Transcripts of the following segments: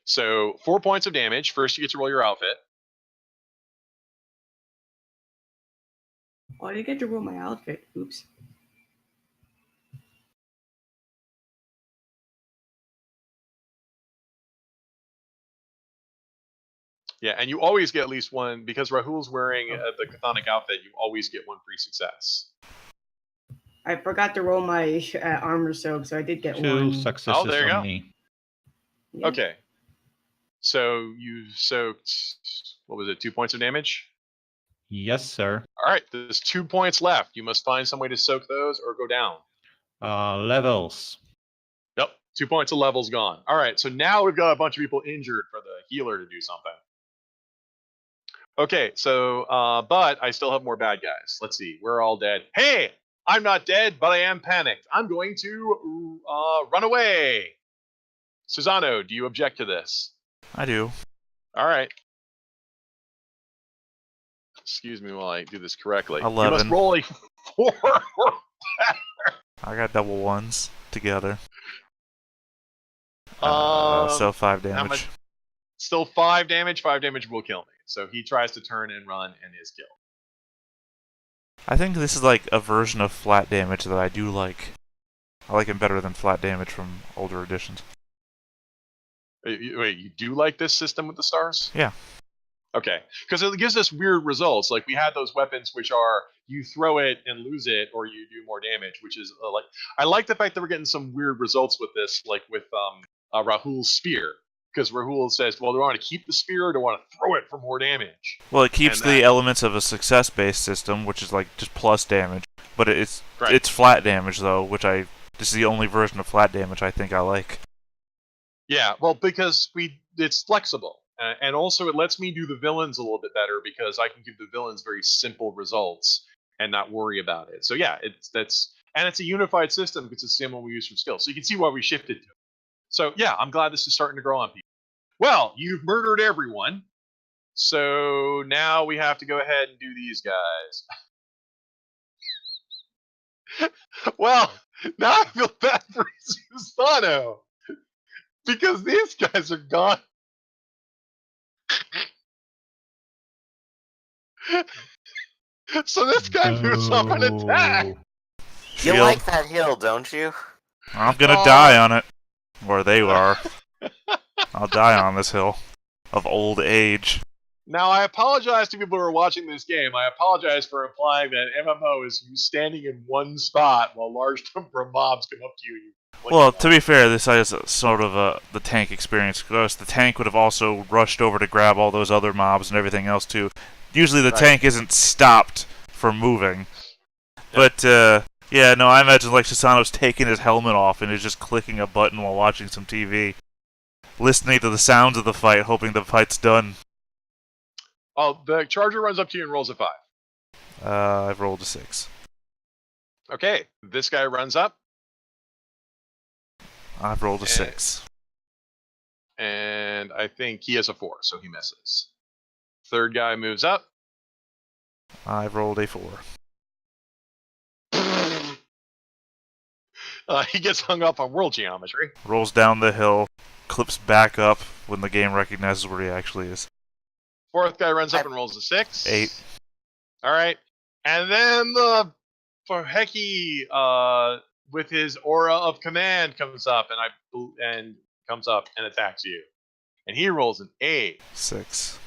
So 4 points of damage. First, you get to roll your outfit. Oh, I didn't get to roll my outfit. Oops. Yeah, and you always get at least one, because Rahul's wearing the chthonic outfit, you always get one free success. I forgot to roll my armor soak, so I did get 2 one. successes there you on go. me. Yeah. Okay. So you soaked, what was it, 2 points of damage? Yes, sir. All right, there's 2 points left. You must find some way to soak those or go down. Levels. Yep, 2 points of levels gone. All right, so now we've got a bunch of people injured for the healer to do something. Okay, so, but I still have more bad guys. Let's see, we're all dead. Hey, I'm not dead, but I am panicked. I'm going to run away. Susano, do you object to this? I do. All right. Excuse me while I do this correctly. 11. You must roll a 4 or I got double ones together. better. So 5 damage. Still 5 damage. 5 damage will kill me. So he tries to turn and run and is killed. I think this is like a version of flat damage that I do like. I like it better than flat damage from older editions. Wait, you do like this system with the stars? Yeah. Okay, because it gives us weird results. Like we had those weapons which are you throw it and lose it, or you do more damage, which is like I like the fact that we're getting some weird results with this, like with Rahul's spear. Because Rahul says, well, do I want to keep the spear or do I want to throw it for more damage? Well, it keeps the elements of a success-based system, which is like just plus damage. But it's flat damage, though, which this is the only version of flat damage I think I like. Yeah, well, because it's flexible. And also it lets me do the villains a little bit better because I can give the villains very simple results and not worry about it. So yeah, it's a unified system because it's the same one we use for skills. So you can see why we shifted to it. So yeah, I'm glad this is starting to grow on people. Well, you've murdered everyone. So now we have to go ahead and do these guys. Well, now I feel bad for Susano because these guys are gone. So this guy moves up an attack. You like that hill, don't you? I'm gonna die on it. Where they are. I'll die on this hill. Of old age. Now, I apologize to people who are watching this game. I apologize for implying that MMO is you standing in one spot while large number of mobs come up to you. Well, to be fair, this is sort of the tank experience. Because the tank would have also rushed over to grab all those other mobs and everything else, too. Usually the tank isn't stopped from moving. Yep. But, yeah, no, I imagine like Susano's taking his helmet off and is just clicking a button while watching some TV. Listening to the sounds of the fight, hoping the fight's done. Oh, the charger runs up to you and rolls a 5. I've rolled a 6. Okay, this guy runs up. I've rolled a 6. And I think he has a 4, so he misses. Third guy moves up. I've rolled a 4. He gets hung up on world geometry. Rolls down the hill, clips back up when the game recognizes where he actually is. Fourth guy runs up and rolls a 6. 8. All right. And then the Hecky, with his aura of command comes up and attacks you. And he rolls an 8. 6.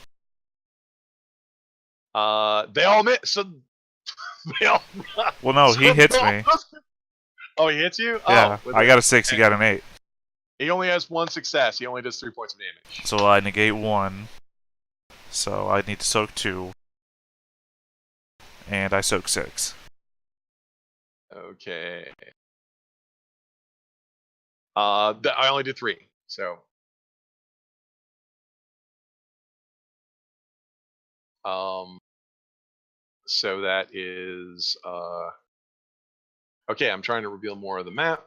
They all miss. So they all. Well, no, he hits me. Oh, he hits you? Yeah, oh, I got a 6. He got an 8. He only has 1 success. He only does 3 points of damage. So I negate 1. So I need to soak 2. And I soak 6. Okay. I only did 3. So. So that is okay. I'm trying to reveal more of the map.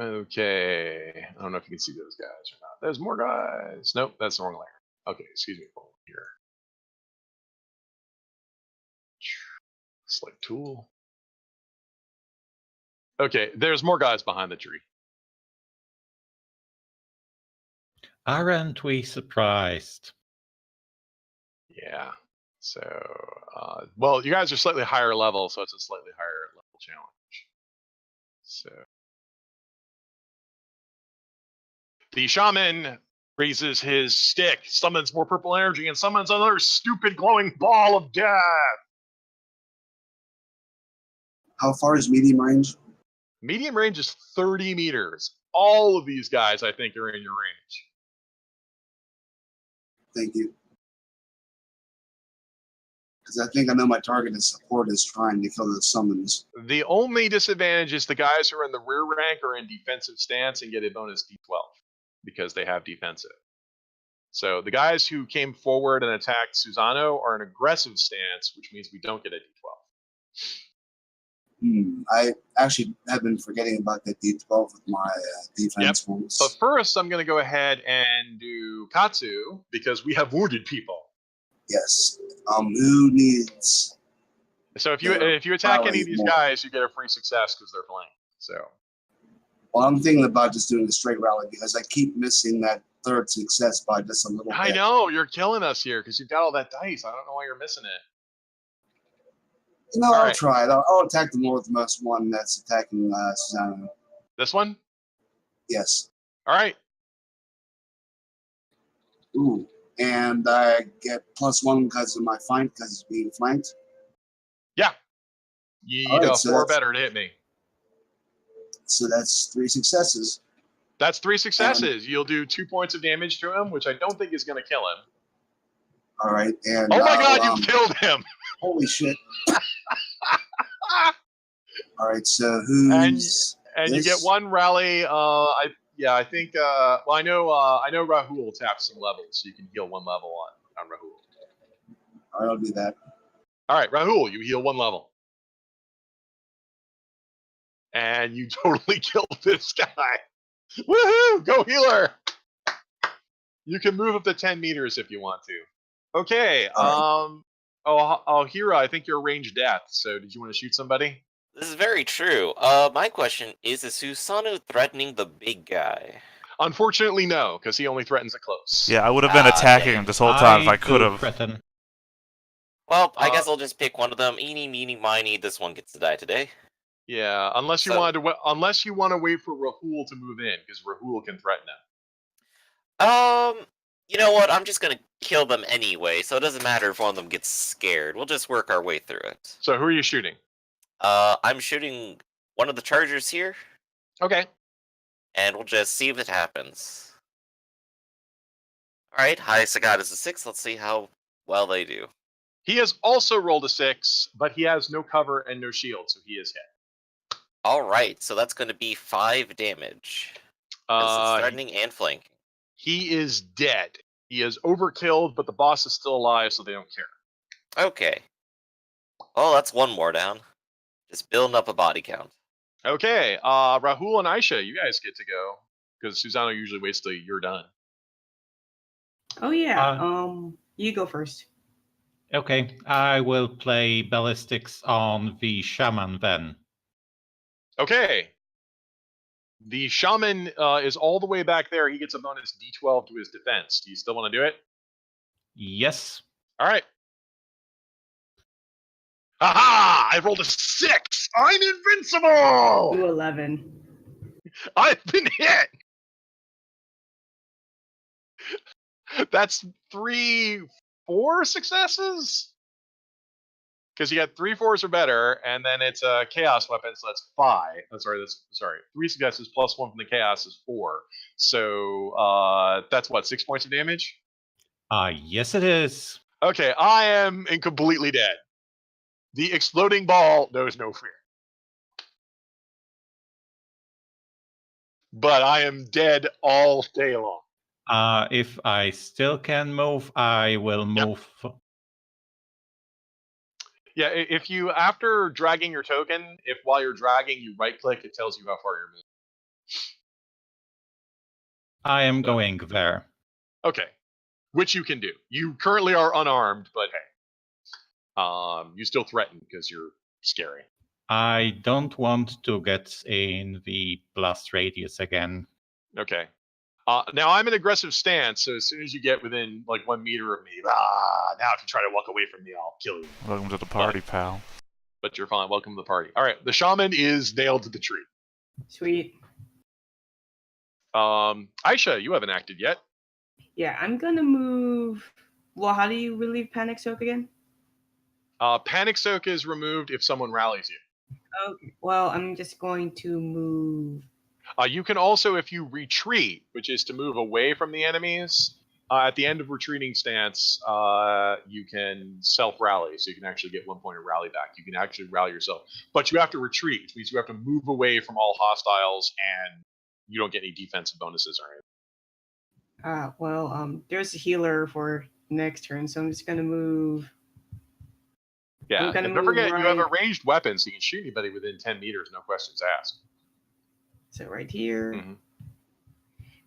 Okay, I don't know if you can see those guys or not. There's more guys. Nope, that's the wrong layer. Okay, excuse me. Here. Select tool. Okay, there's more guys behind the tree. Aren't we surprised? Yeah. So, well, you guys are slightly higher level, so it's a slightly higher level challenge. So, the shaman raises his stick, summons more purple energy, and summons another stupid glowing ball of death. How far is medium range? Medium range is 30 meters. All of these guys, I think, are in your range. Thank you. Because I think I know my target is support is trying to kill the summons. The only disadvantage is the guys who are in the rear rank are in defensive stance and get a bonus D12 because they have defensive. So the guys who came forward and attacked Susano are in aggressive stance, which means we don't get a D12. I actually have been forgetting about that D12 with my defense ones. But first, I'm going to go ahead and do Katsu because we have wounded people. Yes. Who needs? So if you attack any of these guys, you get a free success because they're flanked. So. Well, I'm thinking about just doing a straight rally because I keep missing that third success by just a little bit. I know you're killing us here because you've got all that dice. I don't know why you're missing it. No, I'll try it. I'll attack the northmost one that's attacking Susano. This one? Yes. All right. Ooh, and I get +1 because of my flank because it's being flanked. Yeah. You need a 4 better to hit me. So that's 3 successes. That's 3 successes. You'll do 2 points of damage to him, which I don't think is going to kill him. All right, and oh my God, you killed him! Holy shit! All right, so who's and you get 1 rally. I think. Well, I know Rahul taps some levels, so you can heal 1 level on Rahul. All right, I'll do that. All right, Rahul, you heal 1 level, and you totally killed this guy. Woohoo! Go healer! You can move up to 10 meters if you want to. Okay. Hira, I think you're range death. So, did you want to shoot somebody? This is very true. My question is Susano threatening the big guy? Unfortunately, no, because he only threatens it close. Yeah, I would have been attacking him this whole time if I could have. Threaten. Well, I guess I'll just pick one of them. Eeny, meeny, miny. This one gets to die today. Yeah, unless you want to wait for Rahul to move in, because Rahul can threaten him. You know what? I'm just gonna kill them anyway, so it doesn't matter if one of them gets scared. We'll just work our way through it. So who are you shooting? I'm shooting one of the chargers here. Okay. And we'll just see if it happens. Alright, highest I got is a 6. Let's see how well they do. He has also rolled a 6, but he has no cover and no shield, so he is hit. Alright, so that's going to be 5 damage. It's threatening and flanking. He is dead. He is overkilled, but the boss is still alive, so they don't care. Okay. Oh, that's 1 more down. Just building up a body count. Okay, Rahul and Aisha, you guys get to go, because Susano usually waits till you're done. Oh yeah. You go first. Okay, I will play ballistics on the shaman then. Okay. The shaman is all the way back there. He gets a bonus D12 to his defense. Do you still want to do it? Yes. All right. Aha! I rolled a 6! I'm invincible! Ooh, 11. I've been hit! That's 3-4 successes? Because you got 3 4s or better, and then it's a chaos weapon, so that's 5. Sorry. 3 successes plus 1 from the chaos is 4. So that's what, 6 points of damage? Yes it is. Okay, I am completely dead. The exploding ball knows no fear. But I am dead all day long. If I still can move, I will move. Yeah, if you, after dragging your token, if while you're dragging you right-click, it tells you how far you're moving. I am going there. Okay, which you can do. You currently are unarmed, but hey. You still threaten because you're scary. I don't want to get in the blast radius again. Okay. Now I'm in aggressive stance, so as soon as you get within like 1 meter of me, now if you try to walk away from me, I'll kill you. Welcome to the party, pal. But you're fine. Welcome to the party. All right, the shaman is nailed to the tree. Sweet. Aisha, you haven't acted yet. Yeah, I'm gonna move. Well, how do you relieve panic soak again? Panic soak is removed if someone rallies you. Okay. Well, I'm just going to move. You can also, if you retreat, which is to move away from the enemies, at the end of retreating stance, you can self-rally, so you can actually get 1 point of rally back. You can actually rally yourself. But you have to retreat, which means you have to move away from all hostiles, and you don't get any defensive bonuses or anything. Well, there's a healer for next turn, so I'm just gonna move. Yeah, I'm gonna and don't forget, move you have a right- ranged weapon, so you can shoot anybody within 10 meters, no questions asked. So right here. Mhm.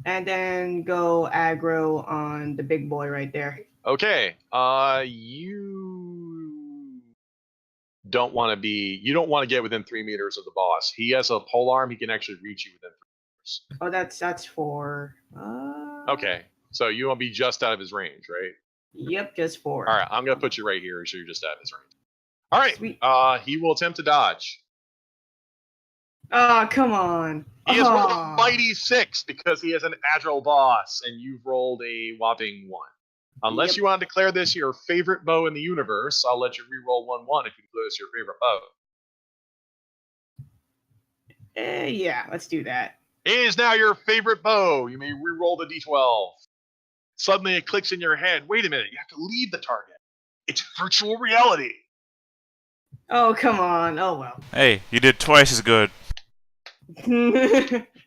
And then go aggro on the big boy right there. Okay, you don't want to get within 3 meters of the boss. He has a pole arm; he can actually reach you within 3 meters. Oh, that's for. Okay, so you won't be just out of his range, right? Yep, just 4. All right, I'm gonna put you right here, so you're just out of his range. All right, Sweet. he will attempt to dodge. Oh, come on. He has rolled a Aw. mighty 6 because he is an agile boss, and you've rolled a whopping 1. Unless Yep. you want to declare this your favorite bow in the universe, I'll let you re-roll 1/1 if you declare this your favorite bow. Yeah, let's do that. It is now your favorite bow. You may re-roll the d12. Suddenly it clicks in your head. Wait a minute, you have to leave the target. It's virtual reality. Oh, come on. Oh, well. Hey, you did twice as good.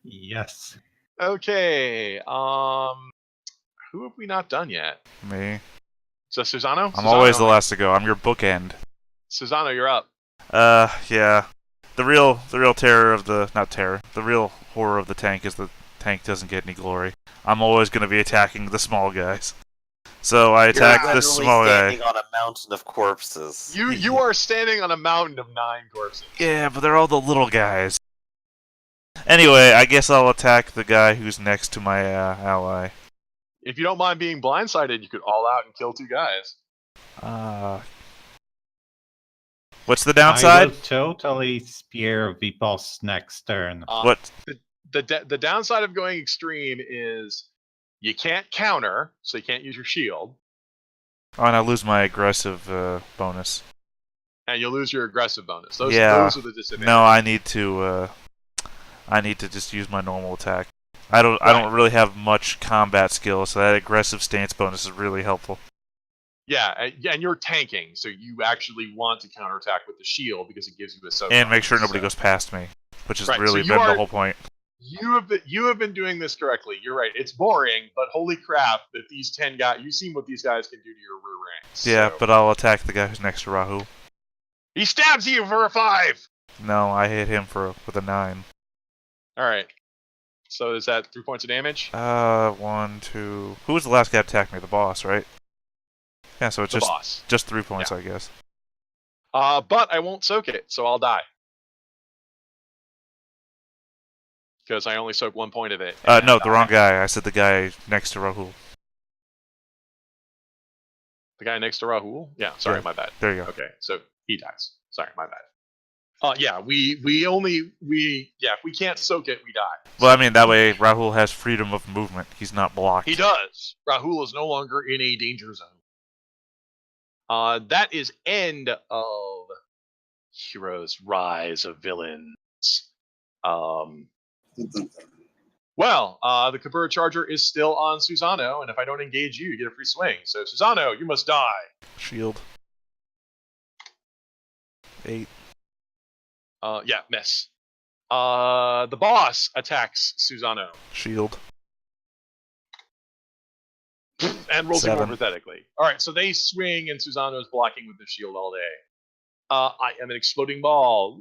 Yes. Okay. Who have we not done yet? Me. So Susano? I'm always the last to go. I'm your bookend. Susano, you're up. Yeah. The real terror of the the real horror of the tank is the tank doesn't get any glory. I'm always going to be attacking the small guys. So I attack You're the literally small guy. standing on a mountain of corpses. You are standing on a mountain of 9 corpses. Yeah, but they're all the little guys. Anyway, I guess I'll attack the guy who's next to my ally. If you don't mind being blindsided, you could all out and kill 2 guys. What's the I downside? will totally spear the boss next turn. What? The downside of going extreme is you can't counter, so you can't use your shield, Oh, and I lose my aggressive bonus. and you'll lose your aggressive bonus. Those Yeah. are the disadvantages. No, I need to just use my normal attack. I don't really have much combat skill, so that aggressive stance bonus is really helpful. Yeah, and you're tanking, so you actually want to counterattack with the shield because it gives you a soak. And make sure bonus, nobody so. goes past me, which has Right, really so you been the are- whole point. You have been doing this correctly. You're right. It's boring, but holy crap that these 10 guys. You've seen what these guys can do to your rear ranks. Yeah, so. but I'll attack the guy who's next to Rahul. He stabs you for a 5. No, I hit him with a 9. All right. So is that 3 points of damage? 1, 2. Who was the last guy to attack me? The boss, right? Yeah, so it's The boss. just 3 points, Yeah. I guess. But I won't soak it, so I'll die. Because I only soak 1 point of it. No, the wrong guy. I said the guy next to Rahul. The guy next to Rahul? Yeah, sorry, Yeah. my bad. There you go. Okay, so he dies. Sorry, my bad. Yeah, if we can't soak it, we die. Well, I mean, that way Rahul has freedom of movement. He's not blocked. He does. Rahul is no longer in a danger zone. That is end of Heroes Rise of Villains. Well, the Kabura Charger is still on Susano, and if I don't engage you, you get a free swing. So, Susano, you must die. Shield. 8. Yeah, miss. The boss attacks Susano Shield. and rolls him more 7. pathetically. All right, so they swing, and Susano is blocking with the shield all day. I am an exploding ball.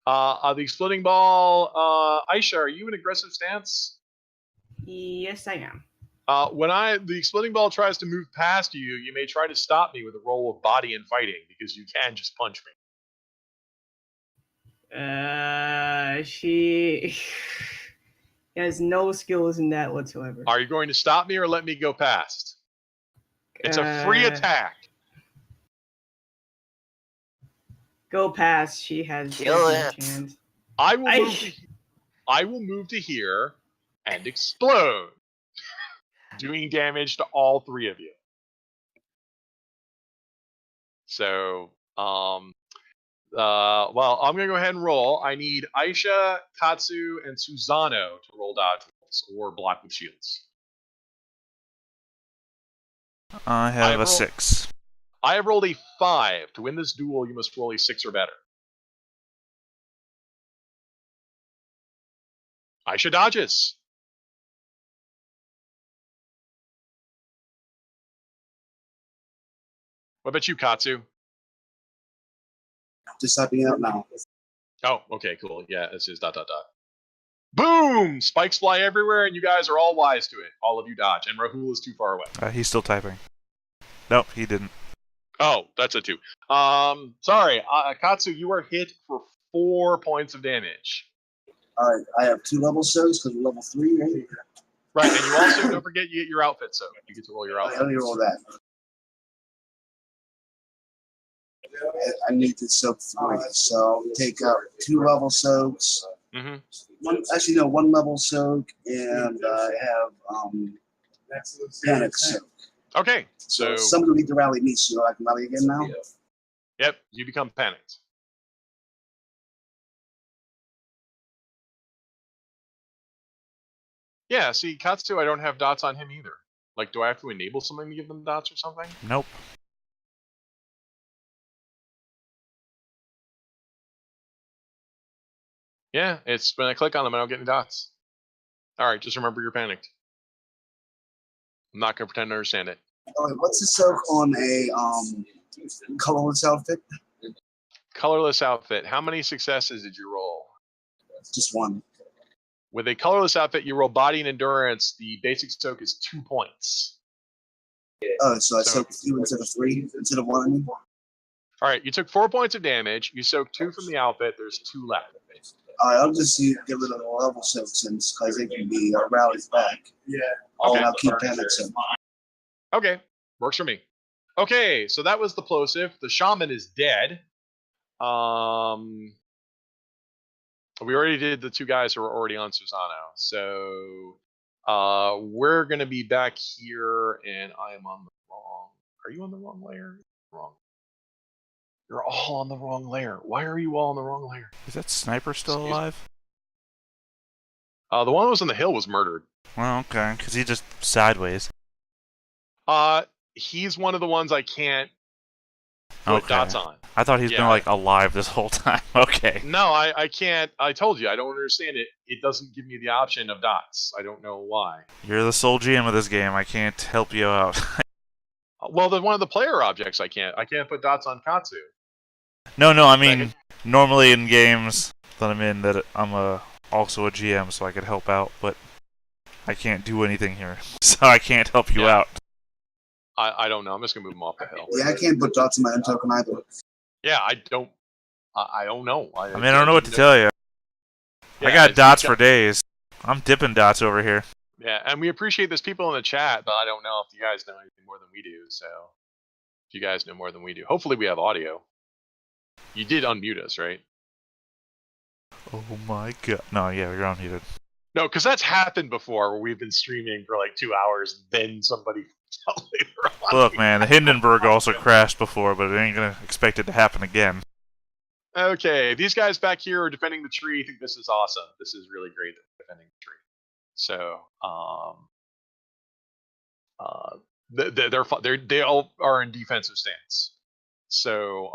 The exploding ball. Aisha, are you in aggressive stance? Yes, I am. When the exploding ball tries to move past you, you may try to stop me with a roll of body and fighting because you can just punch me. She has no skills in that whatsoever. Are you going to stop me or let me go past? It's a free attack. Go past. She has Kill no it. chance. I will move to here and explode, doing damage to all 3 of you. So, well, I'm gonna go ahead and roll. I need Aisha, Katsu, and Susano to roll dodge rolls or block with shields. I have a 6. I have rolled a 5. To win this duel, you must roll a 6 or better. Aisha dodges. What about you, Katsu? Just typing out now. Oh, okay, cool. Yeah, this is ... Boom! Spikes fly everywhere, and you guys are all wise to it. All of you dodge, and Rahul is too far away. He's still typing. Nope, he didn't. Oh, that's a 2. Sorry, Katsu, you are hit for 4 points of damage. All right, I have 2 level soaks because we're level 3, right? Right, and you also don't forget you get your outfit, so you get to roll your outfit. Let me roll that. I need to soak 3, so take out 2 level soaks. Mm-hmm. 1 level soak, and I have panic soak. Okay, So so somebody need to rally me, so I can rally again now. yep, you become panicked. Yeah, see, Katsu, I don't have dots on him either. Like, do I have to enable something to give them dots or something? Nope. Yeah, it's when I click on them, I don't get any dots. Alright, just remember you're panicked. I'm not going to pretend to understand it. All right, what's the soak on a colorless outfit? Colorless outfit. How many successes did you roll? Just 1. With a colorless outfit, you roll body and endurance. The basic soak is 2 points. Oh, so I soaked 2 instead of 3, instead of 1, I mean? Alright, you took 4 points of damage. You soaked 2 from the outfit. There's 2 left. All right, I'll just get rid of the level soaks because they can be rallied back. Yeah. Okay. And I'll keep panic soak. Okay, works for me. Okay, so that was the plosive. The shaman is dead. We already did the 2 guys who were already on Susano. So we're gonna be back here, and I am on the wrong. Are you on the wrong layer? Wrong. You're all on the wrong layer. Why are you all on the wrong layer? Is that sniper still alive? The one that was on the hill was murdered. Well, okay, because he just sideways. He's one of the ones I can't put dots on. I thought he's been like alive this whole time. Okay. No, I can't. I told you, I don't understand it. It doesn't give me the option of dots. I don't know why. You're the sole GM of this game. I can't help you out. Well, then one of the player objects I can't put dots on Katsu. No, I mean, normally in games that I'm in, that I'm also a GM, so I could help out, but I can't do anything here, so I can't help you out. I don't know. I'm just gonna move him off the hill. Yeah, I can't put dots in my own token either. Yeah, I don't know. I mean, I don't know what to tell you. Yeah, I got dots for days. I'm dipping dots over here. Yeah, and we appreciate there's people in the chat, but I don't know if you guys know anything more than we do. So, if you guys know more than we do, hopefully we have audio. You did unmute us, right? Oh my god. No, yeah, you're unmuted. No, because that's happened before where we've been streaming for like 2 hours, and then somebody later on. Look, man, the Hindenburg also crashed before, but it ain't gonna expect it to happen again. Okay, these guys back here are defending the tree. I think this is awesome. This is really great defending the tree. So, they all are in defensive stance. So,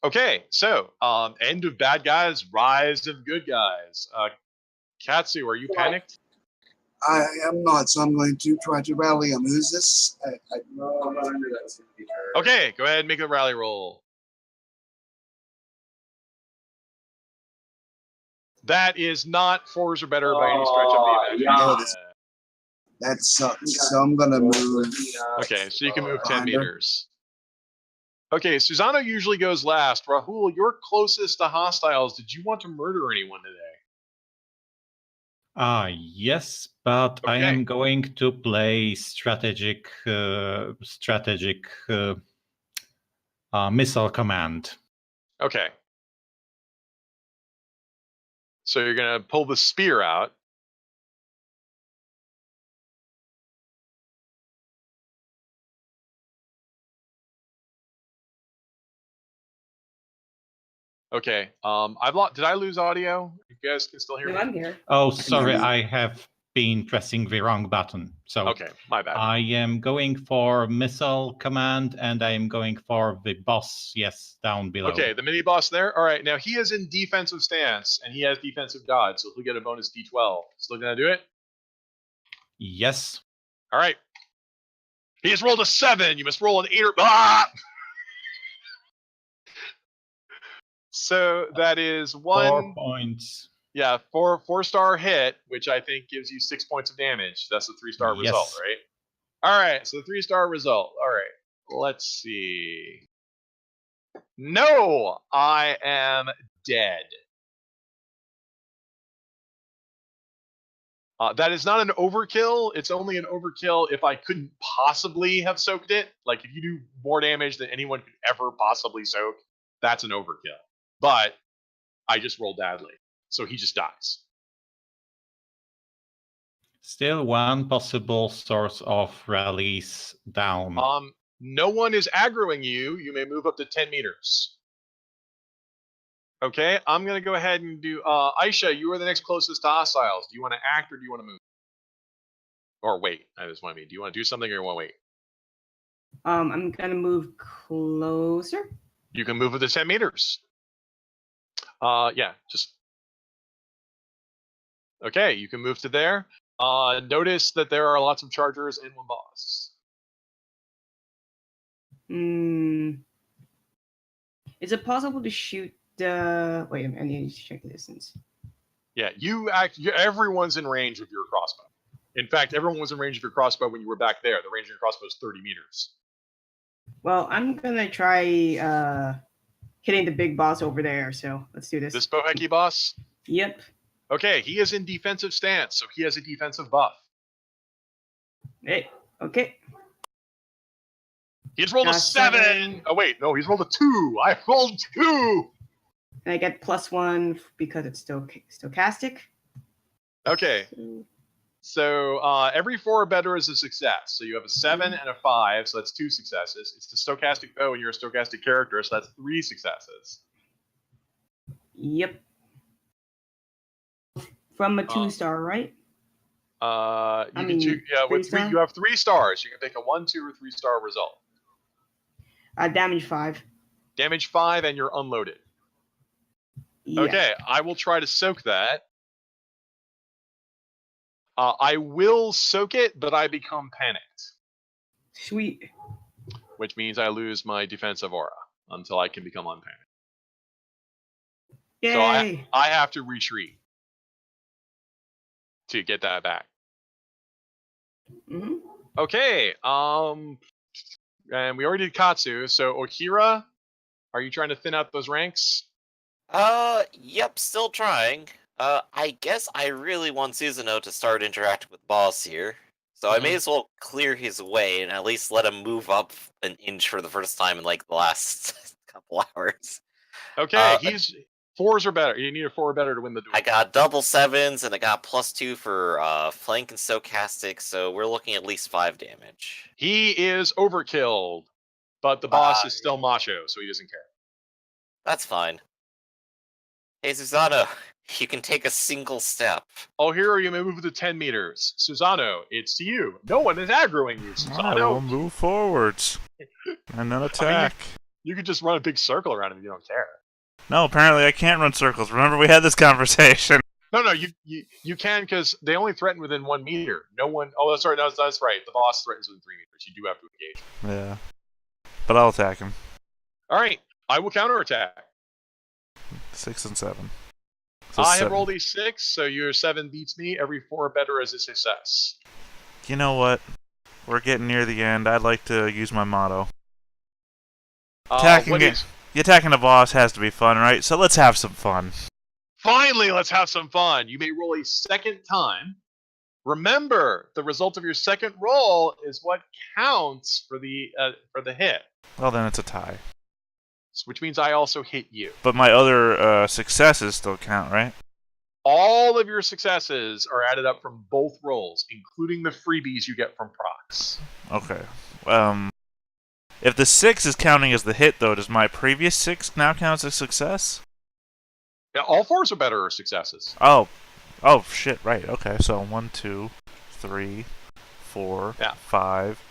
okay, so end of bad guys, rise of good guys. Katsu, are you panicked? I am not, so I'm going to try to rally him. Who's this? Okay, go ahead and make a rally roll. That is not 4s or better by any stretch of the imagination. That sucks. So I'm gonna move. Okay, so you can move 10 meters. Okay, Susano usually goes last. Rahul, you're closest to hostiles. Did you want to murder anyone today? Yes, but I Okay. am going to play strategic missile command. Okay. So you're going to pull the spear out. Okay. Did I lose audio? You guys can still hear No, me? I'm here. Oh, sorry, you. I have been pressing the wrong button. So Okay, my bad. I am going for missile command, and I am going for the boss, yes, down below. Okay, the mini boss there. All right, now he is in defensive stance and he has defensive dodge, so he'll get a bonus D12. Still gonna do it? Yes. All right. He has rolled a 7. You must roll an 8 or ah! So that is 4 points. Yeah, 4-star hit, which I think gives you 6 points of damage. That's a 3-star Yes. result, right? All right, so the 3-star result. All right, let's see. No, I am dead. That is not an overkill. It's only an overkill if I couldn't possibly have soaked it. Like if you do more damage than anyone could ever possibly soak, that's an overkill. But I just rolled badly, so he just dies. Still one possible source of release down. No one is aggroing you. You may move up to 10 meters. Okay, I'm going to go ahead and do... Aisha, you are the next closest to hostiles. Do you want to act or do you want to move? Or wait, I just want to mean, do you want to do something or you want to wait? I'm gonna move closer. You can move up to 10 meters. Yeah, just... Okay, you can move to there. Notice that there are lots of chargers and one boss. Is it possible to shoot the... Wait a minute, I need to check the distance. Yeah, everyone's in range of your crossbow. In fact, everyone was in range of your crossbow when you were back there. The range of your crossbow is 30 meters. Well, I'm gonna try hitting the big boss over there, so let's do this. This Boheki boss? Yep. Okay, he is in defensive stance, so he has a defensive buff. Hey, okay. He's rolled a 7! Oh, wait, no, he's rolled a 2! I rolled 2! And I get +1 because it's stochastic. Okay. So every 4 or better is a success. So you have a 7 and a 5, so that's 2 successes. It's the stochastic bow, and you're a stochastic character, so that's 3 successes. Yep. From a 2-star, right? You have 3 stars. You can pick a 1, 2, or 3-star result. Damage 5. Damage 5, and you're unloaded. Yeah. Okay, I will try to soak that. I will soak it, but I become panicked. Sweet. Which means I lose my defensive aura until I can become unpanicked. Yay! So I have to retreat to get that back. Mm-hmm. Okay, and we already did Katsu, so Okira, are you trying to thin out those ranks? Yep, still trying. I guess I really want Susanoo to start interacting with boss here. So I may as well clear his way and at least let him move up an inch for the first time in like the last couple hours. Okay, he's 4s or better. You need a 4 or better to win the duel. I got double 7s and I got +2 for flank and stochastic, so we're looking at least 5 damage. He is overkilled, but the boss is still macho, so he doesn't care. That's fine. Hey, Susanoo, you can take a single step. Oh, here you may move to 10 meters. Susanoo, it's to you. No one is aggroing you, I will Susanoo. move forwards and then attack. You could just run a big circle around him if you don't care. No, apparently I can't run circles. Remember we had this conversation. No, you can because they only threaten within 1 meter. No one. Oh, that's right. That's right. The boss threatens within 3 meters. You do have to engage. Yeah, but I'll attack him. All right, I will counterattack. 6 and 7. So I 7. have rolled a 6, so your 7 beats me. Every 4 or better is a success. You know what? We're getting near the end. I'd like to use my motto. Attacking a boss has to be fun, right? So let's have some fun. Finally, let's have some fun. You may roll a second time. Remember, the result of your second roll is what counts for the hit. Well, then it's a tie. Which means I also hit you. But my other successes still count, right? All of your successes are added up from both rolls, including the freebies you get from procs. Okay. If the 6 is counting as the hit, though, does my previous 6 now count as a success? Yeah, all 4s are better successes. Oh, shit, right. Okay, so 1, 2, 3, 4, 5,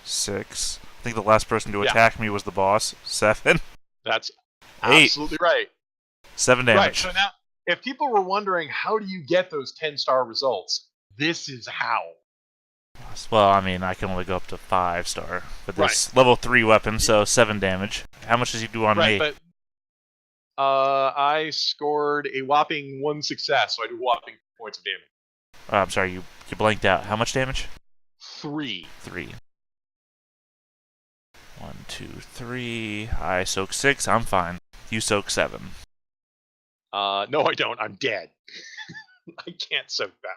6. I think the last person to attack me was the boss. 7. That's 8. Absolutely right. 7 damage. Right, so now, if people were wondering, how do you get those 10-star results? This is how. Well, I mean, I can only go up to 5-star. But this level 3 weapon, so 7 damage. How much does he do on me? But I scored a whopping 1 success, so I do whopping points of damage. I'm sorry, you blanked out. How much damage? 3. 3. 1, 2, 3. I soak 6. I'm fine. You soak 7. No, I don't. I'm dead. I can't soak that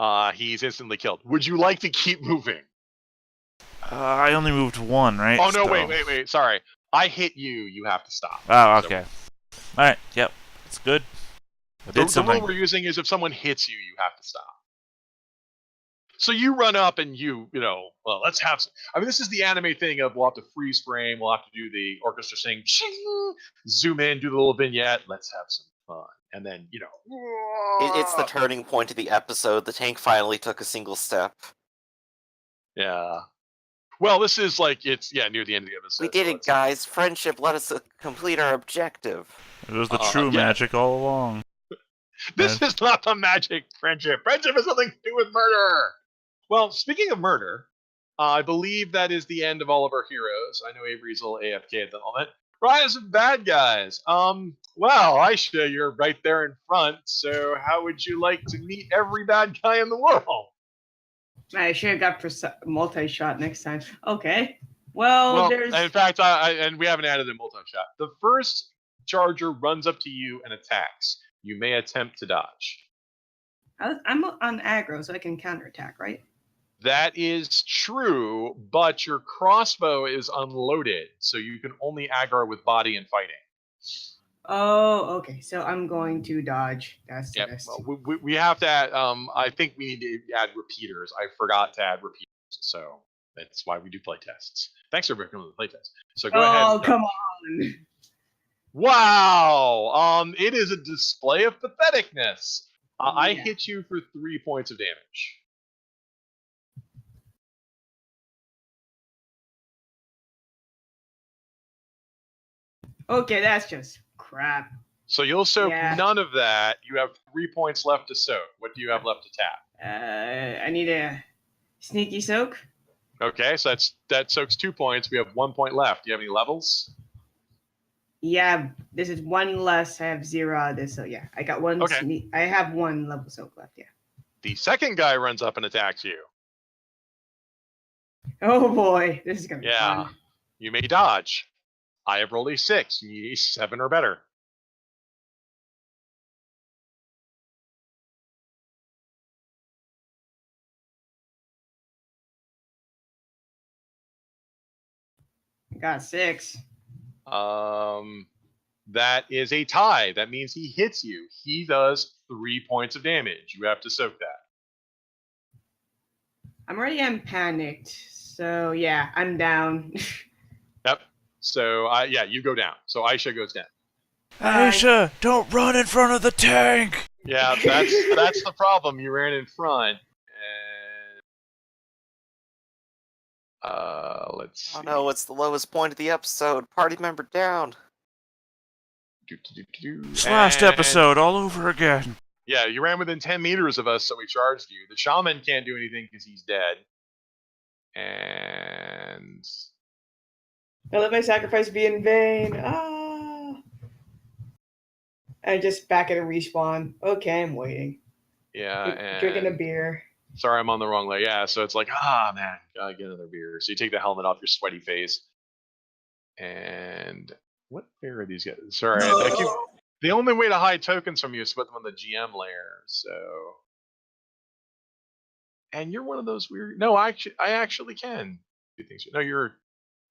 much. He's instantly killed. Would you like to keep moving? I only moved 1, right? Oh, no, wait. Sorry. I hit you. You have to stop. Oh, okay. Alright, yep. It's good. I did something. The rule we're using is if someone hits you, you have to stop. So you run up and well, let's have some. I mean, this is the anime thing of we'll have to freeze frame, we'll have to do the orchestra sing, ching, zoom in, do the little vignette, let's have some fun. And then, It's the turning point of the episode. The tank finally took a single step. Yeah. Well, this is near the end of the episode. We did it, guys. Friendship let us complete our objective. It was the true magic all along. This is not the magic friendship. Friendship has nothing to do with murder. Well, speaking of murder, I believe that is the end of all of our heroes. I know Avery's a little AFK at the moment. Rise of bad guys. Well, Aisha, you're right there in front. So how would you like to meet every bad guy in the world? I should have got for multi-shot next time. Okay. Well, there's... In fact, and we haven't added a multi-shot. The first charger runs up to you and attacks. You may attempt to dodge. I'm on aggro, so I can counterattack, right? That is true, but your crossbow is unloaded, so you can only aggro with body and fighting. Oh, okay. So I'm going to dodge. That's the best. Well, we have to add, I think we need to add repeaters. I forgot to add repeaters, so that's why we do playtests. Thanks for bringing the playtest. So go ahead. Oh, come on. Wow! It is a display of patheticness. I hit you for 3 points of damage. Okay, that's just crap. So you'll soak none of that. You have 3 points left to soak. What do you have left to tap? I need a sneaky soak. Okay, so that soaks 2 points. We have 1 point left. Do you have any levels? Yeah, this is 1 less. I have 0 out of this, so yeah. I got 1. Okay. I have 1 level soak left, yeah. The second guy runs up and attacks you. Oh boy, this is gonna be fun. You may dodge. I have rolled a 6. You need a 7 or better. I got 6. That is a tie. That means he hits you. He does 3 points of damage. You have to soak that. I'm panicked. So yeah, I'm down. Yep. So you go down. So Aisha goes down. Aisha, don't run in front of the tank. Yeah, that's the problem. You ran in front. And let's see. Oh no, it's the lowest point of the episode. Party member down. Last episode all over again. Yeah, you ran within 10 meters of us, so we charged you. The shaman can't do anything because he's dead. And Don't let my sacrifice be in vain. I just back at a respawn. Okay, I'm waiting. yeah, and Drinking a beer. Sorry, I'm on the wrong leg. Yeah, so it's like, man, gotta get another beer. So you take the helmet off your sweaty face. And what beer are these guys? Sorry, the only way to hide tokens from you is to put them on the GM layer. So, and you're one of those weird. No, I actually can do things. No, you're.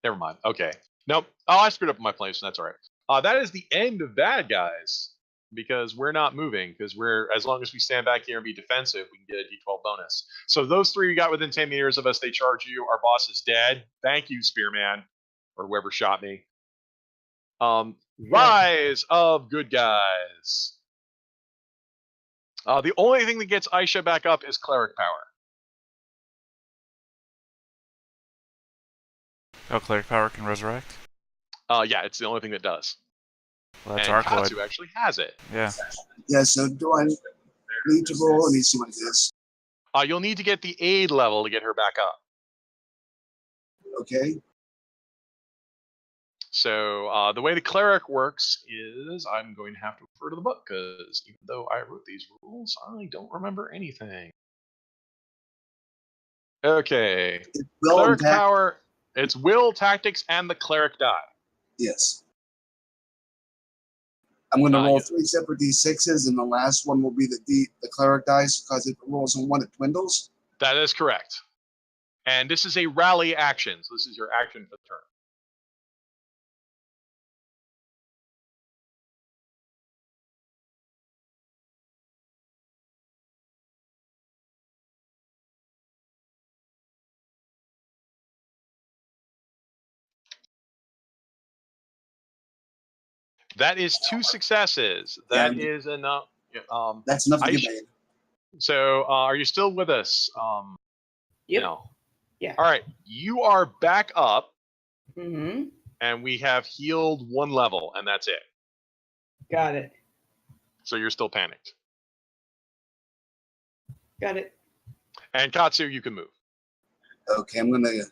Never mind. Okay. Nope. Oh, I screwed up my place. That's all right. That is the end of bad guys because we're not moving because as long as we stand back here and be defensive, we can get a D12 bonus. So those three we got within 10 meters of us, they charge you. Our boss is dead. Thank you, Spearman, or whoever shot me. Rise of good guys. The only thing that gets Aisha back up is cleric power. Oh, cleric power can resurrect? Yeah, it's the only thing that does. Well, that's and Arcloid. Katsu actually has it. Yeah. Yeah, so do I need to roll? Let me see what it is. You'll need to get the aid level to get her back up. Okay. So the way the cleric works is I'm going to have to refer to the book because even though I wrote these rules, I don't remember anything. Okay. Cleric power, it's will, tactics, and the cleric die. Yes. I'm going to roll 3 separate D6s, and the last one will be the cleric dice because if it rolls on 1, it dwindles. That is correct. And this is a rally action, so this is your action for the turn. That is 2 successes. That is enough. That's enough to get made. So, are you still with us? Yep. No. Yeah. All right. You are back up, Mm-hmm. and we have healed 1 level, and that's it. Got it. So you're still panicked. Got it. And Katsu, you can move. Okay, I'm going to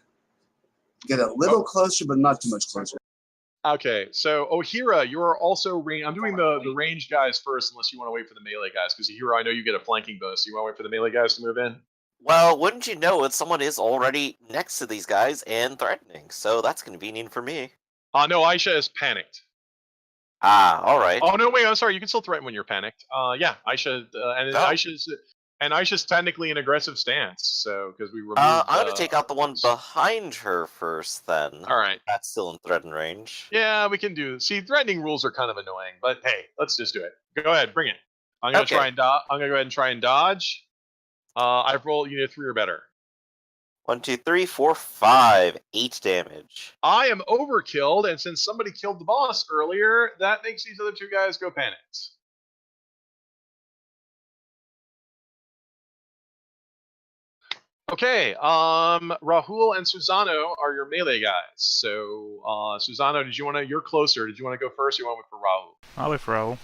get a little closer, but not too much closer. Okay, so Ohira, you are also I'm doing the range guys first, unless you want to wait for the melee guys, because Ohira, I know you get a flanking bonus. So you want to wait for the melee guys to move in? Well, wouldn't you know it, someone is already next to these guys and threatening, so that's convenient for me. No, Aisha is panicked. Ah, all right. Oh no, wait, I'm sorry. You can still threaten when you're panicked. Yeah, Aisha, Aisha's technically an aggressive stance, so because we removed. I'm gonna take out the one behind her first, then. All right. That's still in threaten range. Yeah, we can do. See, threatening rules are kind of annoying, but hey, let's just do it. Go ahead, bring it. I'm gonna try and I'm gonna go ahead and try and dodge. I've rolled unit 3 or better. 1, 2, 3, 4, 5. 8 damage. I am overkilled, and since somebody killed the boss earlier, that makes these other 2 guys go panicked. Okay, Rahul and Susano are your melee guys. So, Susano, you're closer. Did you want to go first, or you want to wait for Rahul? I'll wait for Raul.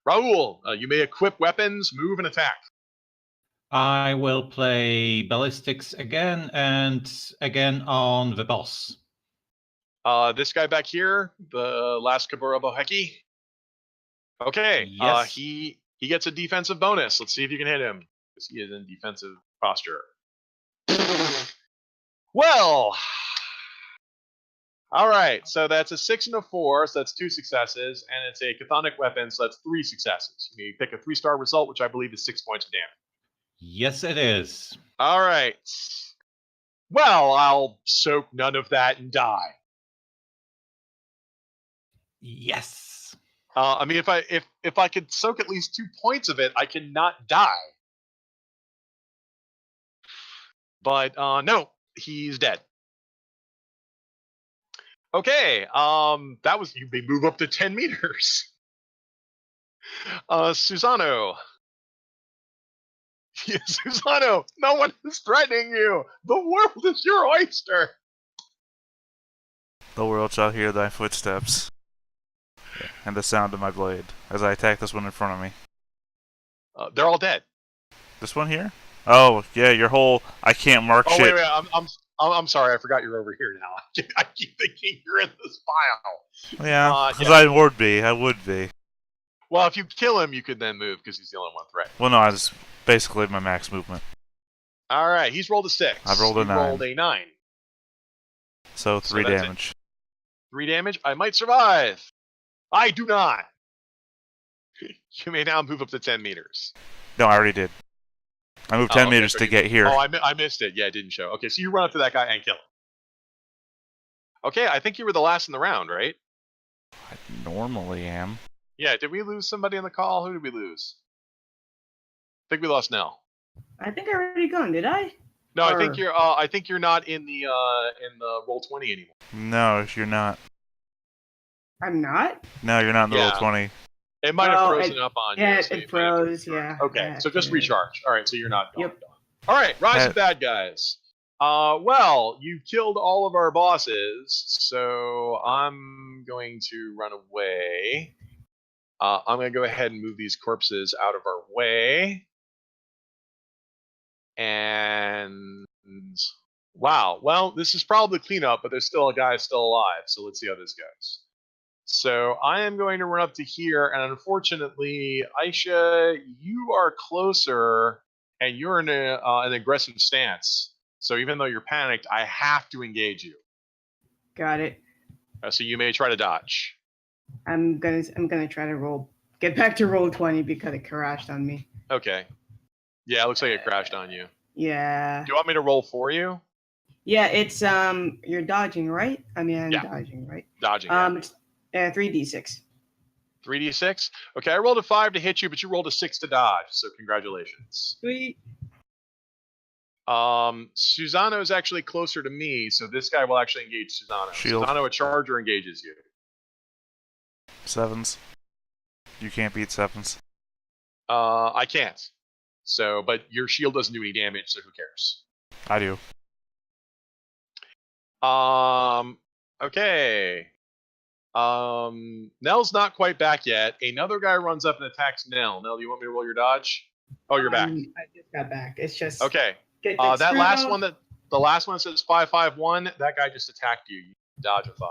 Rahul, you may equip weapons, move, and attack. I will play ballistics again, and again on the boss. This guy back here, the last Kabura Boheki. Okay, yes. He gets a defensive bonus. Let's see if you can hit him, because he is in defensive posture. Well, all right. So that's a 6 and a 4. So that's 2 successes, and it's a chthonic weapon. So that's 3 successes. You pick a 3-star result, which I believe is 6 points of damage. Yes, it is. All right. Well, I'll soak none of that and die. Yes. I mean, if I could soak at least 2 points of it, I cannot die. But no, he's dead. Okay, that was you may move up to 10 meters. Susano. Yeah, Susano, no one is threatening you. The world is your oyster. The world shall hear thy footsteps and the sound of my blade as I attack this one in front of me. They're all dead. This one here? Oh, yeah, your whole I can't mark shit. Wait, I'm sorry, I forgot you're over here now. I keep thinking you're in this pile. Yeah, because I would be. Well, if you kill him, you could then move because he's the only one threatened. Well, no, I just basically my max movement. All right, he's rolled a 6. I've rolled a You 9. rolled a 9. So 3 that's it. damage. 3 damage. I might survive. I do not. You may now move up to 10 meters. No, I already did. I moved 10 meters to get here. Oh, I missed it. Yeah, it didn't show. Okay, so you run up to that guy and kill him. Okay, I think you were the last in the round, right? I normally am. Yeah, did we lose somebody on the call? Who did we lose? I think we lost Nell. I think I already gone. Did I? No, I think you're not in the roll 20 anymore. No, you're not. I'm not. No, you're not in the roll Yeah. 20. It might have frozen up on you. Yeah, so you it might have to froze. recharge. Yeah. Okay, so just recharge. All right, so you're not gone. Yep. All right, rise of bad guys. Well, you killed all of our bosses, so I'm going to run away. I'm going to go ahead and move these corpses out of our way. And wow, well, this is probably cleanup, but there's still a guy still alive, so let's see how this goes. So I am going to run up to here, and unfortunately, Aisha, you are closer, and you're in an aggressive stance. So even though you're panicked, I have to engage you. Got it. So you may try to dodge. I'm gonna try to get back to roll 20 because it crashed on me. Okay. Yeah, it looks like it crashed on you. Yeah. Do you want me to roll for you? Yeah, it's you're dodging, right? I mean, I'm Yeah. dodging, right? Dodging. Yeah. It's 3d6. 3d6. Okay, I rolled a 5 to hit you, but you rolled a 6 to dodge. So congratulations. Sweet. Susano is actually closer to me, so this guy will actually engage Susano. Shield. Susano, a charger engages you. 7s. You can't beat 7s. I can't. So, but your shield doesn't do any damage, so who cares? I do. Okay. Nell's not quite back yet. Another guy runs up and attacks Nell. Nell, do you want me to roll your dodge? Oh, you're back. I just got back. It's just Okay. get That last screwed one up. the last one says 551. That guy just attacked you. You dodge a 5.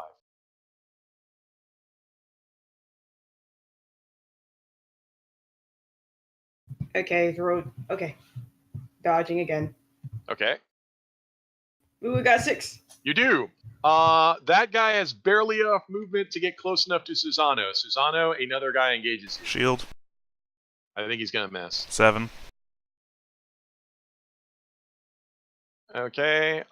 Okay, okay. Dodging again. Okay. Ooh, we got 6. You do. That guy has barely enough movement to get close enough to Susano. Susano, another guy engages you. Shield. I think he's gonna miss. 7. Okay.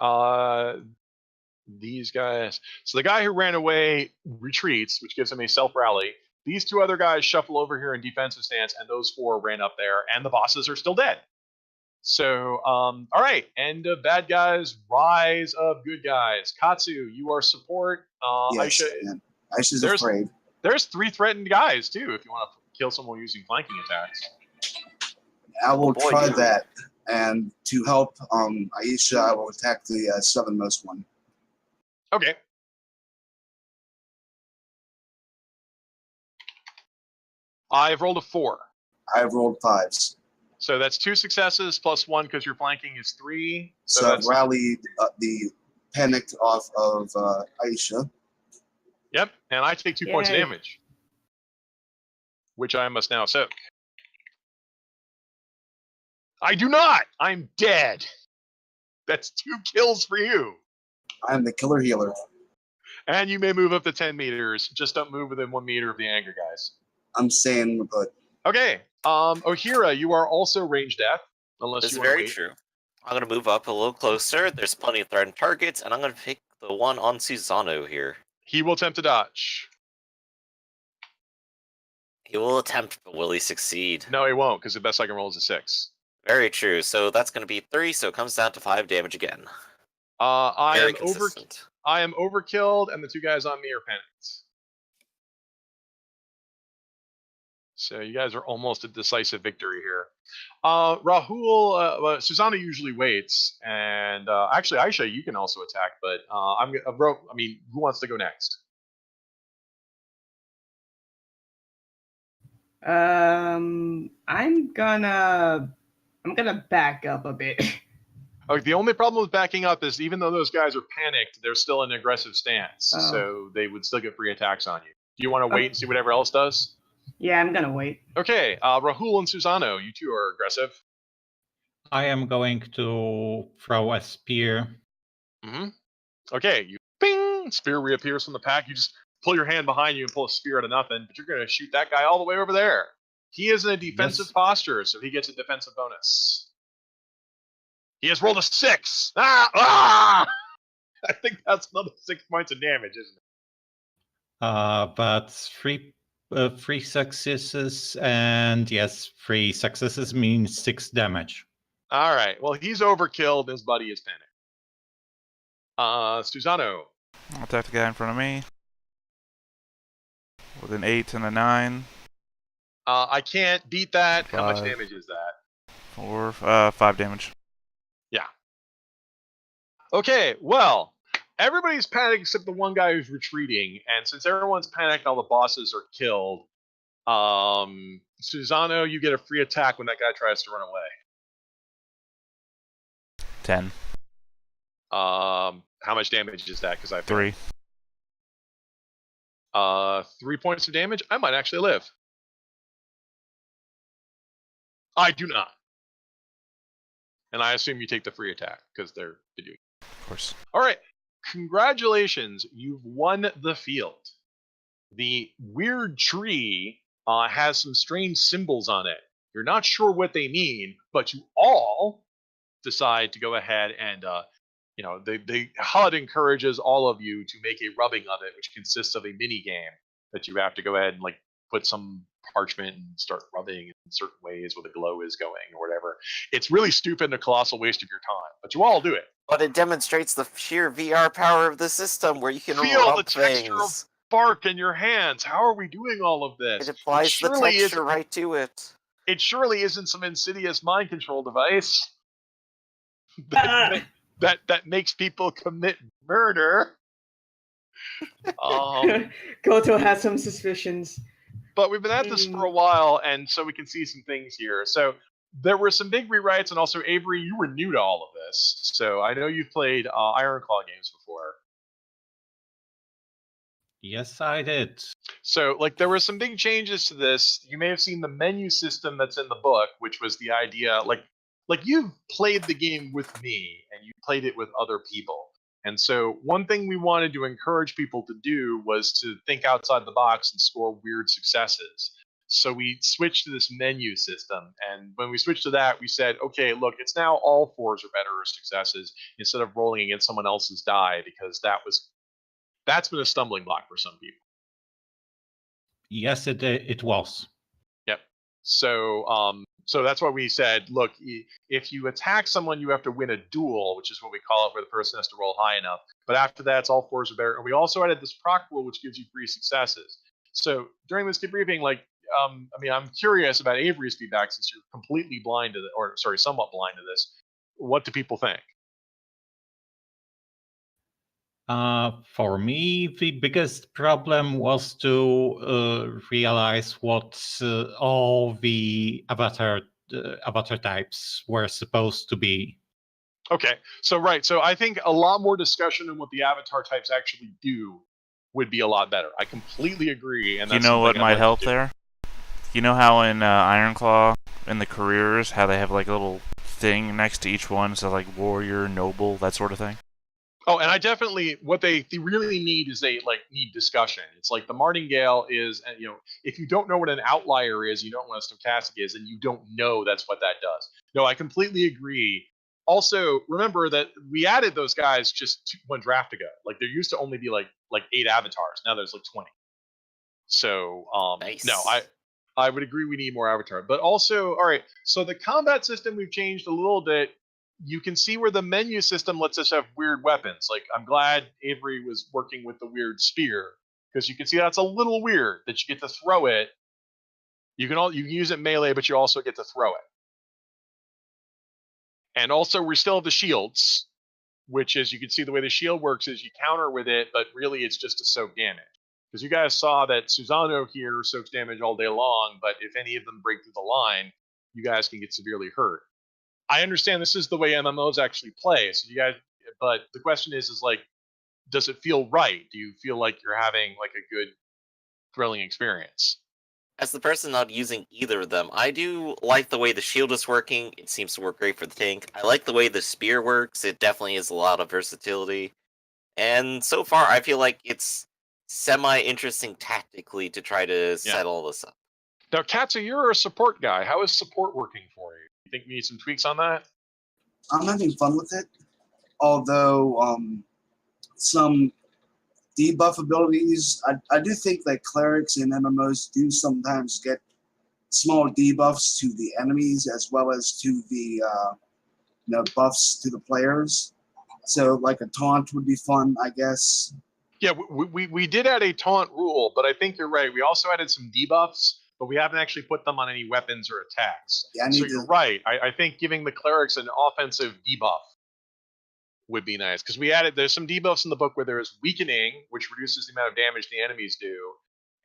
These guys. So the guy who ran away retreats, which gives him a self rally. These 2 other guys shuffle over here in defensive stance, and those 4 ran up there, and the bosses are still dead. So, all right, end of bad guys, rise of good guys. Katsu, you are support. Yes, Aisha, Aisha's afraid. there's 3 threatened guys too. If you want to kill someone using flanking attacks. I will boy, try dude. that. And to help Aisha, I will attack the southernmost one. Okay. I've rolled a 4. I've rolled 5s. So that's 2 successes plus 1 because your flanking is 3. So I've that's rallied the panicked off of Aisha. Yep, and I take 2 points of Yay. damage, which I must now soak. I do not. I'm dead. That's 2 kills for you. I'm the killer healer. And you may move up to 10 meters. Just don't move within 1 meter of the anger guys. I'm saying we're good. Okay. Ohira, you are also range death. Unless That's you want to very wait. true. I'm gonna move up a little closer. There's plenty of threatened targets, and I'm gonna pick the one on Susano here. He will attempt to dodge. He will attempt, but will he succeed? No, he won't, because the best I can roll is a 6. Very true. So that's gonna be 3. So it comes down to 5 damage again. I Very am consistent. I am overkilled, and the 2 guys on me are panicked. So you guys are almost a decisive victory here. Rahul, Susanna usually waits, and actually Aisha, you can also attack, but who wants to go next? I'm gonna back up a bit. Okay, the only problem with backing up is even though those guys are panicked, they're still in an aggressive stance, Oh. so they would still get free attacks on you. Do you want to wait and see whatever else does? Yeah, I'm gonna wait. Okay, Rahul and Susano, you 2 are aggressive. I am going to throw a spear. Mm-hmm. Okay, you bing, spear reappears from the pack. You just pull your hand behind you and pull a spear out of nothing, but you're going to shoot that guy all the way over there. He is in a defensive Yes. posture, so he gets a defensive bonus. He has rolled a 6. Ah! I think that's another 6 points of damage, isn't it? But three successes, and yes, 3 successes means 6 damage. All right. Well, he's overkilled. His buddy is panicked. Susano. I'll attack the guy in front of me with an 8 and a 9. I can't beat that. How much 5. damage is that? 4, 5 damage. Yeah. Okay, well, everybody's panicked except the one guy who's retreating, and since everyone's panicked, all the bosses are killed. Susano, you get a free attack when that guy tries to run away. 10. How much damage is that? Because I 3. 3 points of damage. I might actually live. I do not. And I assume you take the free attack because they're doing. Of course. All right. Congratulations. You've won the field. The weird tree has some strange symbols on it. You're not sure what they mean, but you all decide to go ahead and, the HUD encourages all of you to make a rubbing of it, which consists of a mini game that you have to go ahead and put some parchment and start rubbing in certain ways where the glow is going or whatever. It's really stupid and a colossal waste of your time, but you all do it. But it demonstrates the sheer VR power of the system where you can Feel rub the texture of things. bark in your hands. How are we doing all of this? It applies the texture right to it. It surely isn't some insidious mind control device that makes people commit murder. Koto has some suspicions. But we've been at this for a while, and so we can see some things here. So there were some big rewrites, and also, Avery, you were new to all of this. So I know you've played Ironclaw games before. Yes, I did. So, there were some big changes to this. You may have seen the menu system that's in the book, which was the idea, you've played the game with me, and you played it with other people. And so one thing we wanted to encourage people to do was to think outside the box and score weird successes. So we switched to this menu system. And when we switched to that, we said, okay, look, it's now all 4s or better successes instead of rolling against someone else's die, because that's been a stumbling block for some people. Yes, it was. Yep. So that's why we said, look, if you attack someone, you have to win a duel, which is what we call it, where the person has to roll high enough. But after that, it's all 4s or better. And we also added this proc rule, which gives you 3 successes. So during this debriefing, I'm curious about Avery's feedback, since you're completely blind to somewhat blind to this. What do people think? For me, the biggest problem was to realize what all the avatar types were supposed to be. Okay, so I think a lot more discussion on what the avatar types actually do would be a lot better. I completely agree. And you know what might help there? You know how in Ironclaw, in the careers, how they have a little thing next to each one, so warrior, noble, that sort of thing? Oh, and I definitely, what they really need is they need discussion. It's like the martingale is, if you don't know what an outlier is, you don't know what a stochastic is, and you don't know that's what that does. No, I completely agree. Also, remember that we added those guys just one draft ago. There used to only be 8 avatars. Now there's 20. So, nice. No, I would agree we need more avatar. But also, all right, so the combat system we've changed a little bit. You can see where the menu system lets us have weird weapons. I'm glad Avery was working with the weird spear, because you can see that's a little weird that you get to throw it. You can use it melee, but you also get to throw it. And also, we still have the shields, which is, you can see the way the shield works is you counter with it, but really it's just to soak damage. Because you guys saw that Susano here soaks damage all day long, but if any of them break through the line, you guys can get severely hurt. I understand this is the way MMOs actually play, but the question is does it feel right? Do you feel like you're having a good, thrilling experience? as the person not using either of them, I do like the way the shield is working. It seems to work great for the tank. I like the way the spear works. It definitely is a lot of versatility. And so far, I feel like it's semi-interesting tactically to try to set all this up. Now, Katsu, you're a support guy. How is support working for you? You think we need some tweaks on that? I'm having fun with it, although some debuff abilities, I do think that clerics in MMOs do sometimes get small debuffs to the enemies as well as to the buffs to the players. So like a taunt would be fun, I guess. Yeah, we did add a taunt rule, but I think you're right. We also added some debuffs, but we haven't actually put them on any weapons or attacks. Yeah, so you're right. I think giving the clerics an offensive debuff would be nice, because there's some debuffs in the book where there's weakening, which reduces the amount of damage the enemies do,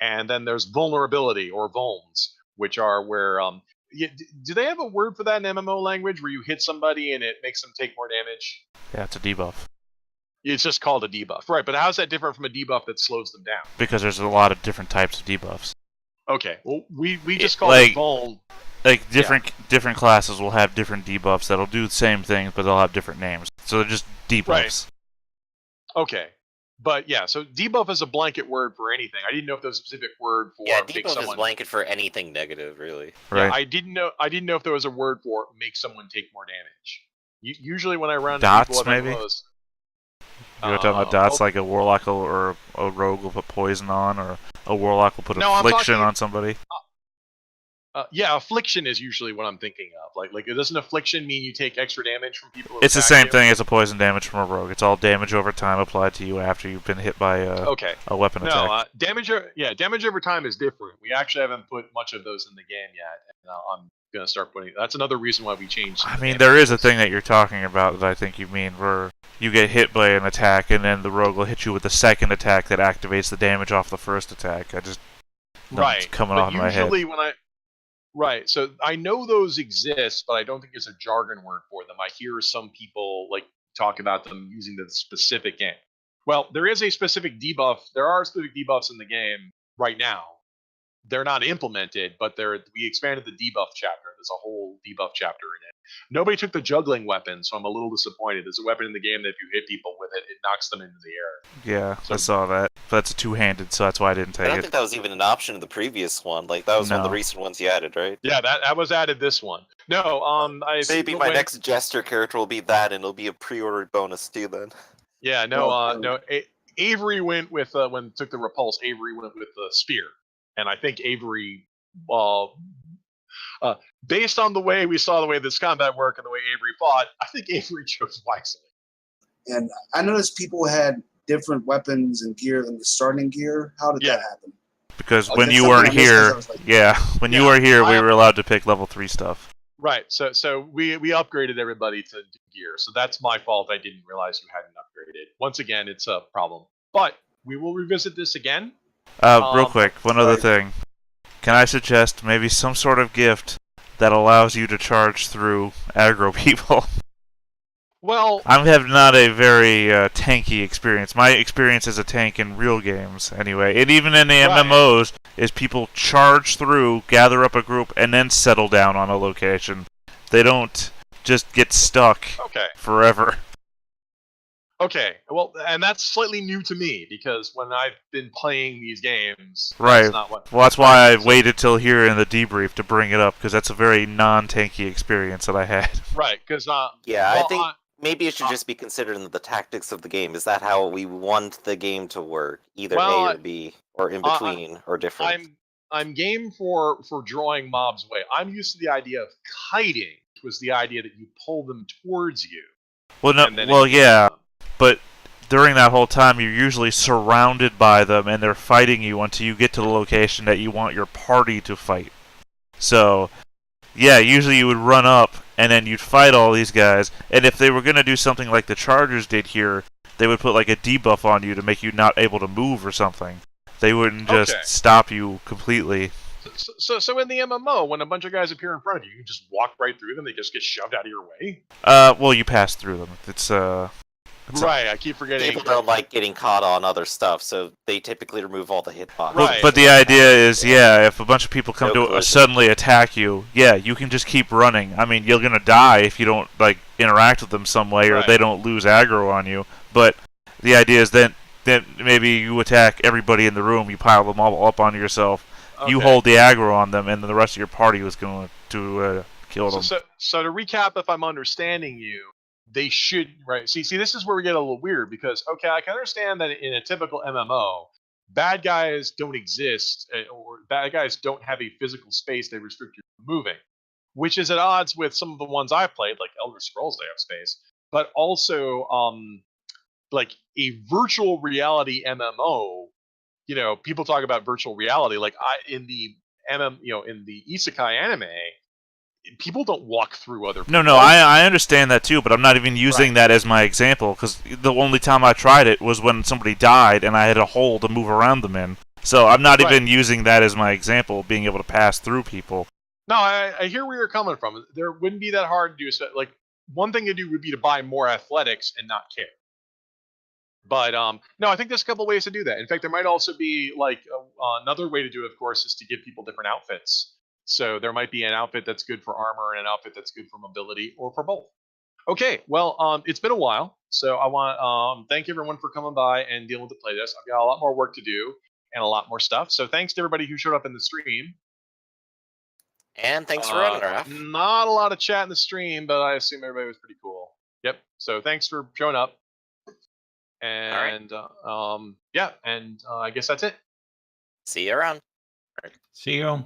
and then there's vulnerability or vulns, which are where do they have a word for that in MMO language where you hit somebody and it makes them take more damage? Yeah, it's a debuff. It's just called a debuff, right? But how's that different from a debuff that slows them down? Because there's a lot of different types of debuffs. Okay, well we just call it vuln. Like different classes will have different debuffs that'll do the same things, but they'll have different names. So they're just debuffs. Right. Okay, but yeah, so debuff is a blanket word for anything. I didn't know if there was a specific word for debuff is blanket for anything negative, really. Right. Yeah, I didn't know if there was a word for make someone take more damage. Usually when I run dots, people maybe. MMOs, You were talking about dots, like a warlock or a rogue will put poison on, or a warlock will put affliction on somebody. Yeah, affliction is usually what I'm thinking of. Like, doesn't affliction mean you take extra damage from people? It's the same thing as a poison damage from a rogue. It's all damage over time applied to you after you've been hit by a weapon attack. No, damage over time is different. We actually haven't put much of those in the game yet, and I'm gonna start putting. That's another reason why we changed. I mean, there is a thing that you're talking about that I think you mean, where you get hit by an attack, and then the rogue will hit you with the second attack that activates the damage off the first attack. It's coming off in my head. Right, so I know those exist, but I don't think it's a jargon word for them. I hear some people talk about them using the specific game. Well, there is a specific debuff. There are specific debuffs in the game right now. They're not implemented, but we expanded the debuff chapter. There's a whole debuff chapter in it. Nobody took the juggling weapon, so I'm a little disappointed. There's a weapon in the game that if you hit people with it, it knocks them into the air. Yeah, I saw that. But that's a two-handed, so that's why I didn't take it. I don't think that was even an option in the previous one. That was one of the recent ones you added, right? Yeah, that was added this one. No, maybe my next Jester character will be that, and it'll be a pre-ordered bonus too then. Yeah, no. Avery went with when took the repulse. Avery went with the spear, and I think Avery, based on the way we saw the way this combat worked and the way Avery fought, I think Avery chose wisely. And I noticed people had different weapons and gear than the starting gear. How did that happen? Because when you weren't here, when you were here, we were allowed to pick level 3 stuff. Right. So we upgraded everybody to gear. So that's my fault. I didn't realize you hadn't upgraded. Once again, it's a problem. But we will revisit this again. Real quick, one other thing. Can I suggest maybe some sort of gift that allows you to charge through aggro people? Well, I have not a very tanky experience. My experience as a tank in real games, anyway, and even in the MMOs, is people charge through, gather up a group, and then settle down on a location. They don't just get stuck forever. Okay, well, and that's slightly new to me, because when I've been playing these games, right. That's not what... Well, that's why I waited till here in the debrief to bring it up, because that's a very non-tanky experience that I had. Right, because... I think maybe it should just be considered in the tactics of the game. Is that how we want the game to work? Either A or B, or in between, or different? I'm game for drawing mobs away. I'm used to the idea of kiting, which was the idea that you pull them towards you. Well, but during that whole time, you're usually surrounded by them, and they're fighting you until you get to the location that you want your party to fight. So, yeah, usually you would run up, and then you'd fight all these guys, and if they were going to do something like the Chargers did here, they would put like a debuff on you to make you not able to move or something. They wouldn't just stop you completely. So in the MMO, when a bunch of guys appear in front of you, you just walk right through them, they just get shoved out of your way? Well, you pass through them. It's Right, I keep forgetting. People don't like getting caught on other stuff, so they typically remove all the hitbox. Right. But the idea is, yeah, if a bunch of people come No to collision. suddenly attack you, yeah, you can just keep running. I mean, you're gonna die if you don't like interact with them some way, or Right. they don't lose aggro on you. But the idea is then maybe you attack everybody in the room, you pile them all up on yourself, you Okay. hold the aggro on them, and then the rest of your party was going to kill them. So to recap, if I'm understanding you, they should right. See, this is where we get a little weird because okay, I can understand that in a typical MMO, bad guys don't exist, or bad guys don't have a physical space they restrict you from moving, which is at odds with some of the ones I've played, like Elder Scrolls. They have space, but also like a virtual reality MMO. You know, people talk about virtual reality, like in the in the isekai anime. People don't walk through other people. No, I understand that too, but I'm not even using Right. that as my example, because the only time I tried it was when somebody died and I had a hole to move around them in. So I'm not Right. even using that as my example, being able to pass through people. No, I hear where you're coming from. There wouldn't be that hard to do. Like one thing to do would be to buy more athletics and not care. But no, I think there's a couple ways to do that. In fact, there might also be like another way to do it. Of course, is to give people different outfits. So there might be an outfit that's good for armor and an outfit that's good for mobility, or for both. Okay, well, it's been a while, so I want thank everyone for coming by and dealing with the playlist. I've got a lot more work to do and a lot more stuff. So thanks to everybody who showed up in the stream. And thanks for running, Raph. Not a lot of chat in the stream, but I assume everybody was pretty cool. Yep. So thanks for showing up. And yeah, and I guess that's it. See you around. See you.